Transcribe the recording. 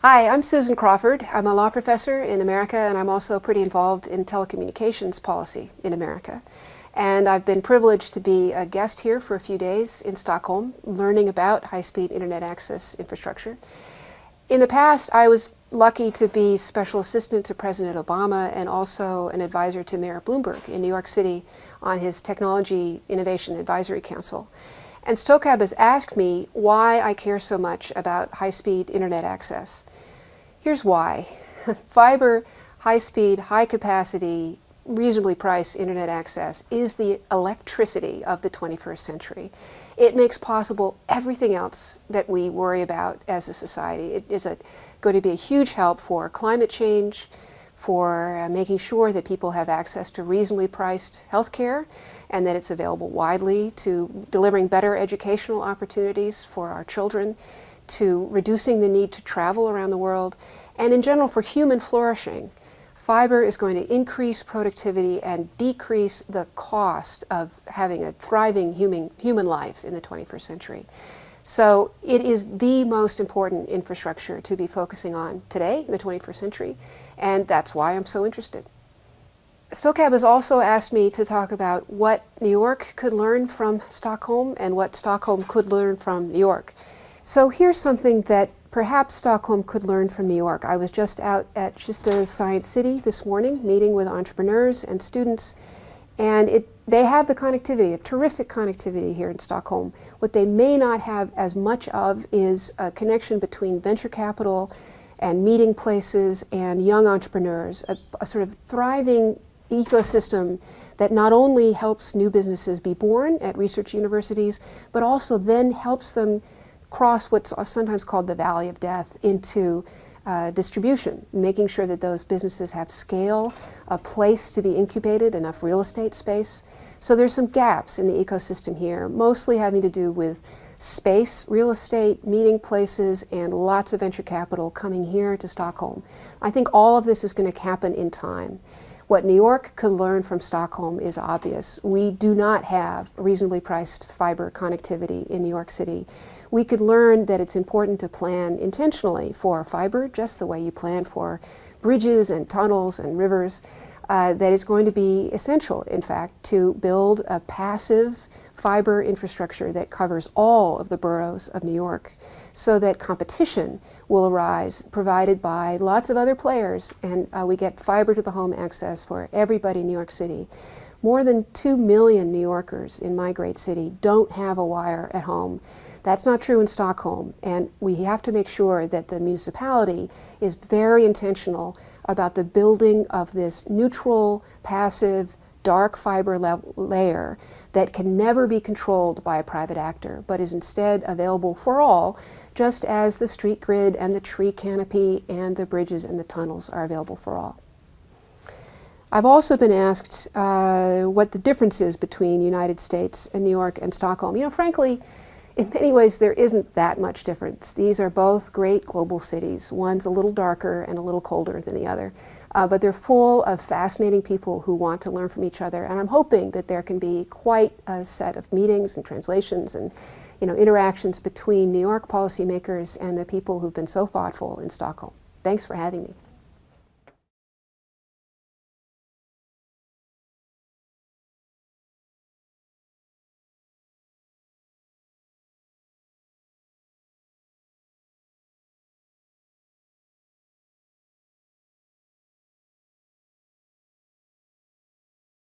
Hi, I'm Susan Crawford. I'm a law professor in America, and I'm also pretty involved in telecommunications policy in America. And I've been privileged to be a guest here for a few days in Stockholm, learning about high-speed internet access infrastructure. In the past, I was lucky to be special assistant to President Obama and also an advisor to Mayor Bloomberg in New York City on his Technology Innovation Advisory Council. And Stokab has asked me why I care so much about high-speed internet access. Here's why. Fiber, high-speed, high-capacity, reasonably priced internet access is the electricity of the 21st century. It makes possible everything else that we worry about as a society. It is going to be a huge help for climate change, for making sure that people have access to reasonably priced health care and that it's available widely, to delivering better educational opportunities for our children, to reducing the need to travel around the world, and in general for human flourishing. Fiber is going to increase productivity and decrease the cost of having a thriving human life in the 21st century. So it is the most important infrastructure to be focusing on today, in the 21st century, and that's why I'm so interested. Stokab has also asked me to talk about what New York could learn from Stockholm and what Stockholm could learn from New York. So here's something that perhaps Stockholm could learn from New York. I was just out at Gilded Science City this morning, meeting with entrepreneurs and students, and they have the connectivity, a terrific connectivity here in Stockholm. What they may not have as much of is a connection between venture capital and meeting places and young entrepreneurs, a sort of thriving ecosystem that not only helps new businesses be born at research universities, but also then helps them cross what's sometimes called the valley of death into distribution, making sure that those businesses have scale, a place to be incubated, enough real estate space. So there's some gaps in the ecosystem here, mostly having to do with space, real estate, meeting places, and lots of venture capital coming here to Stockholm. I think all of this is going to happen in time. What New York could learn from Stockholm is obvious. We do not have reasonably priced fiber connectivity in New York City. We could learn that it's important to plan intentionally for fiber, just the way you plan for bridges and tunnels and rivers, that it's going to be essential, in fact, to build a passive fiber infrastructure that covers all of the boroughs of New York, so that competition will arise, provided by lots of other players, and we get fiber to the home access for everybody in New York City. More than 2 million New Yorkers in my great city don't have a wire at home. That's not true in Stockholm, and we have to make sure that the municipality is very intentional about the building of this neutral, passive, dark fiber layer that can never be controlled by a private actor, but is instead available for all, just as the street grid and the tree canopy and the bridges and the tunnels are available for all. I've also been asked what the difference is between United States and New York and Stockholm. You know, frankly, in many ways there isn't that much difference. These are both great global cities. One's a little darker and a little colder than the other. But they're full of fascinating people who want to learn from each other, and I'm hoping that there can be quite a set of meetings and translations and interactions between New York policymakers and the people who've been so thoughtful in Stockholm. Thanks for having me.